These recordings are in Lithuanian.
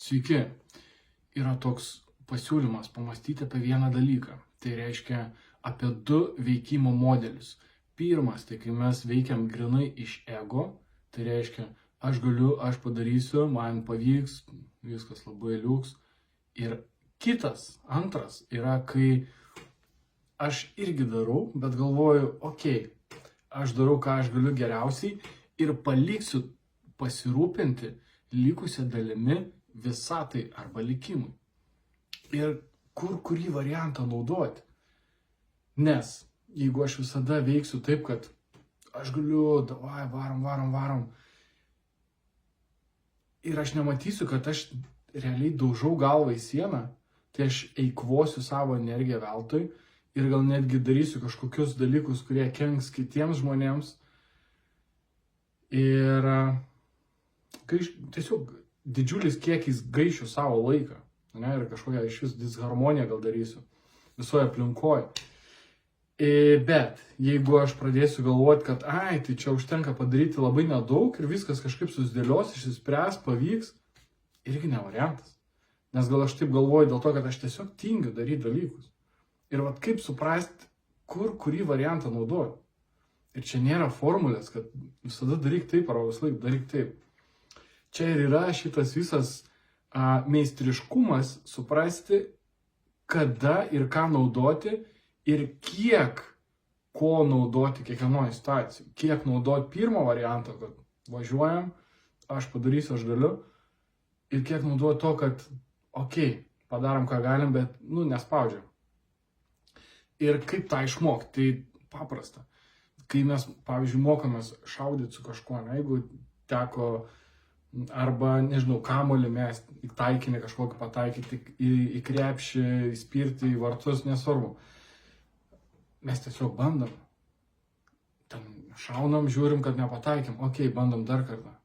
Sveiki, yra toks pasiūlymas pamastyti apie vieną dalyką. Tai reiškia apie du veikimo modelius. Pirmas, tai kai mes veikiam grinai iš ego, tai reiškia aš galiu, aš padarysiu, man pavyks, viskas labai liuks. Ir kitas, antras, yra kai aš irgi darau, bet galvoju, okei, aš darau, ką aš galiu geriausiai ir paliksiu pasirūpinti likusią dalimi visatai arba likimui. Ir kurį variantą naudoti. Nes jeigu aš visada veiksiu taip, kad aš galiu, davai, varom, ir aš nematysiu, kad aš realiai daužau galvą į sieną, tai aš eikvosiu savo energiją veltui ir gal netgi darysiu kažkokius dalykus, kurie kenks kitiems žmonėms. Ir tiesiog didžiulis kiekis gaišiu savo laiką, ne, ir kažkokią iš vis disharmoniją gal darysiu visoje aplinkoje. Bet jeigu aš pradėsiu galvoti, kad tai čia užtenka padaryti labai nedaug ir viskas kažkaip susidėlios, išsispręs, pavyks, irgi ne variantas. Nes gal aš taip galvoju dėl to, kad aš tiesiog tingiu daryti dalykus. Ir vat kaip suprasti, kurį variantą naudoti. Ir čia nėra formulės, kad visada daryk taip arba vis laik daryk taip. Čia ir yra šitas visas meistriškumas suprasti, kada ir ką naudoti ir kiek ko naudoti kiekvienoje situacijoje. Kiek naudoti pirmo varianto, kad važiuojam, aš padarysiu, aš galiu. Ir kiek naudoti to, kad padarom ką galim, bet nespaudžiam. Ir kaip tą išmokti, tai paprasta. Kai mes, pavyzdžiui, mokomės šaudyti su kažkuo, jeigu teko arba, nežinau, kamuolį mesti, į taikinį kažkokį pataikyti, į krepšį, įspirti, į vartus, nesvarbu. Mes tiesiog bandom. Ten šaunam, žiūrim, kad nepataikėm. Bandom dar kartą.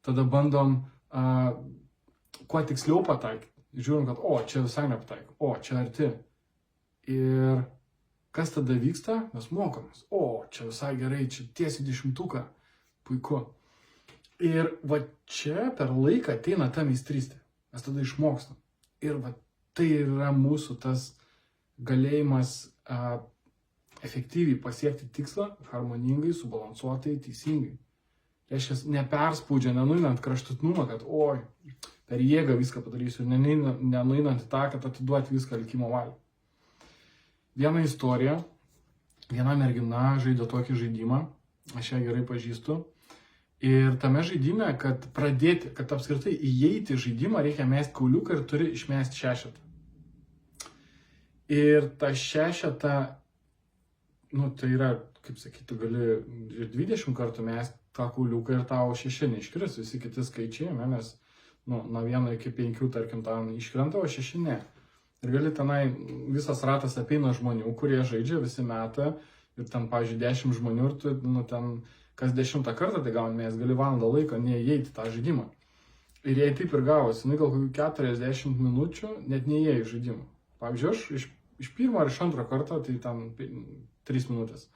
Tada bandom kuo tiksliau pataikyti. Žiūrim, kad čia visai nepataikė. Čia arti. Ir kas tada vyksta? Mes mokomės. Čia visai gerai, čia tiesiai 10. Puiku. Ir va čia per laiką ateina ta meistrystė. Mes tada išmokstam. Ir va tai yra mūsų tas galėjimas efektyviai pasiekti tikslą, harmoningai, subalansuotai, teisingai. Reiškia, neperspaudžia, nenuinant kraštutinumą, kad per jėgą viską padarysiu, nenuinant į tą, kad atiduoti viską likimo valiai. Viena istorija, viena mergina žaidė tokį žaidimą, aš ją gerai pažįstu. Ir tame žaidime, kad apskritai įeiti į žaidimą, reikia mesti kauliuką ir turi išmesti 6. Ir ta 6, tai yra, kaip sakyti, gali ir 20 kartų mesti tą kauliuką ir tau 6 neiškris, visi kiti skaičiai, nes nuo 1 iki 5, tarkim, ten iškrenta, o 6 ne. Ir gali tenai visas ratas apeina žmonių, kurie žaidžia, visi meta, ir ten, pavyzdžiui, 10 žmonių, ir tu, ten kas 10 kartą tai gauni, mes gali valandą laiko neįeiti tą žaidimą. Ir jei taip ir gavosi, gal kokių 40 minučių net neįėjai į žaidimą. Pavyzdžiui, aš iš pirmo ar iš antro karto, tai ten 3 minutės.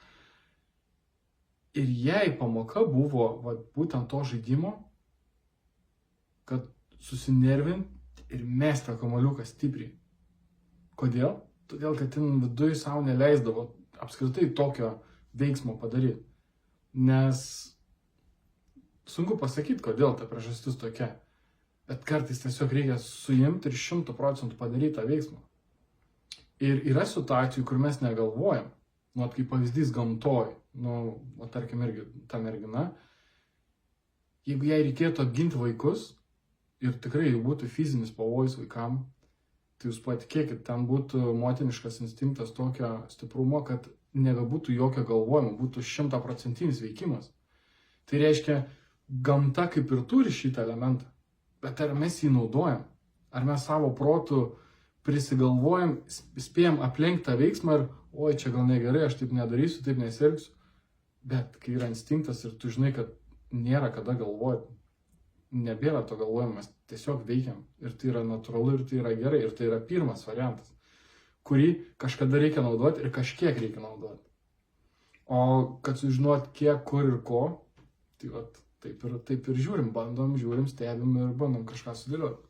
Ir jei pamoka buvo būtent to žaidimo, kad susinervinti ir mesti tą kamuoliuką stipriai. Kodėl? Todėl, kad ten viduje savo neleisdavo apskritai tokio veiksmo padaryti. Nes sunku pasakyti, kodėl ta priežastis tokia. Bet kartais tiesiog reikia suimti ir 100% padaryti tą veiksmą. Ir yra situacijų, kur mes negalvojam. Kaip pavyzdys gamtoj. Tarkim, irgi ta mergina. Jeigu jai reikėtų apginti vaikus ir tikrai jau būtų fizinis pavojus vaikam, tai jūs patikėkit, ten būtų motiniškas instinktas tokio stiprumo, kad nebebūtų jokio galvojimo, būtų 100% veikimas. Tai reiškia, gamta kaip ir turi šitą elementą, bet ar mes jį naudojam? Ar mes savo protu prisigalvojam, spėjam aplenkti tą veiksmą ir, čia gal negerai, aš taip nedarysiu, taip nesirgsiu. Bet kai yra instinktas ir tu žinai, kad nėra kada galvoti, nebėra to galvojimo, mes tiesiog veikiam. Ir tai yra natūralu, ir tai yra gerai, ir tai yra pirmas variantas, kurį kažkada reikia naudoti ir kažkiek reikia naudoti. O kad sužinot kiek, kur ir ko, tai taip ir žiūrim, bandom, žiūrim, stebim ir bandom kažką sudėlioti.